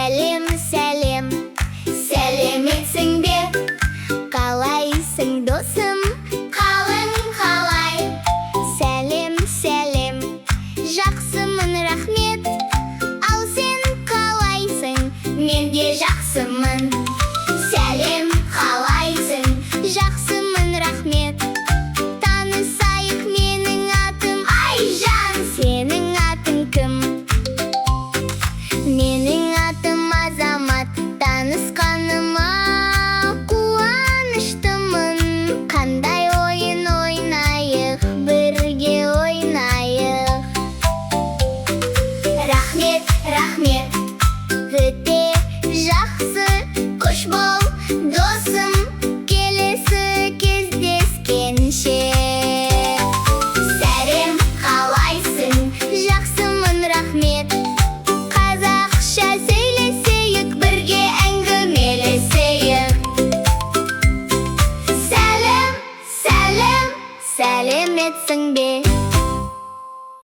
Сәлем, сәлем, сәлеметсің бе? Қалайсың, досым? Қалың қалай? Сәлем, сәлем, жақсымын, рахмет. Ал сен қалайсың? Мен де жақсымын. Сәлем, қалайсың? Жақсымын, рахмет. Танысайық, менің атым Айжан. Сенің атың кім? Менің атым Азамат. Танысқаныма қуаныштымын. Қандай ойын ойнайық, бірге ойнайық. Рахмет, рахмет, өте жақсы. Қош бол, досым, келесі кездескенше. Сәлем, қалайсың? Жақсымын, рахмет. Қазақша сөйлесейік, бірге әңгімелесейік. Сәлем, сәлем, сәлеметсің бе?